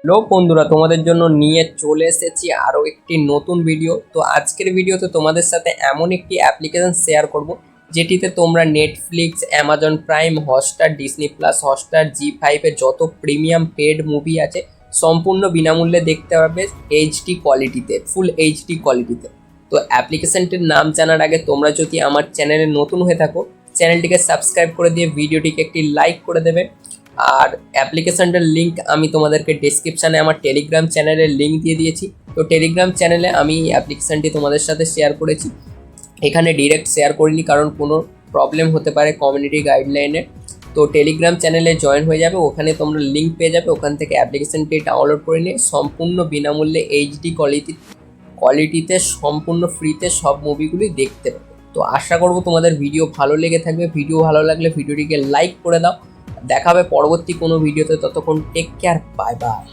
Hello বন্ধুরা, তোমাদের জন্য নিয়ে চলে এসেছি আরও একটি নতুন ভিডিও। তো আজকের ভিডিওতে তোমাদের সাথে এমন একটি অ্যাপ্লিকেশন শেয়ার করব যেটিতে তোমরা Netflix, Amazon Prime, Hotstar, Disney plus, Hotstar, জি5-এর যত প্রিমিয়াম পেড মুভি আছে সম্পূর্ণ বিনামূল্যে দেখতে পারবে এইচডি কোয়ালিটিতে, ফুল এইচডি কোয়ালিটিতে। তো অ্যাপ্লিকেশনটির নাম জানার আগে তোমরা যদি আমার চ্যানেলে নতুন হয়ে থাকো, চ্যানেলটিকে সাবস্ক্রাইব করে দিয়ে ভিডিওটিকে একটি লাইক করে দেবে। আর অ্যাপ্লিকেশনটার লিঙ্ক আমি তোমাদেরকে ডেসক্রিপশানে আমার টেলিগ্রাম চ্যানেলের লিঙ্ক দিয়ে দিয়েছি। তো টেলিগ্রাম চ্যানেলে আমি অ্যাপ্লিকেশানটি তোমাদের সাথে শেয়ার করেছি, এখানে ডিরেক্ট শেয়ার করিনি কারণ কোনো প্রবলেম হতে পারে কমিউনিটি গাইডলাইনের। তো টেলিগ্রাম চ্যানেলে জয়েন হয়ে যাবে, ওখানে তোমরা লিঙ্ক পেয়ে যাবে, ওখান থেকে অ্যাপ্লিকেশানটি ডাউনলোড করে নিয়ে সম্পূর্ণ বিনামূল্যে এইচডি কোয়ালিটিতে সম্পূর্ণ ফ্রিতে সব মুভিগুলি দেখতে পাবে। তো আশা করবো তোমাদের ভিডিও ভালো লেগে থাকবে। ভিডিও ভালো লাগলে ভিডিওটিকে লাইক করে দাও। দেখা হবে পরবর্তী কোনো ভিডিওতে, ততক্ষণ টেক কেয়ার, বাই বাই।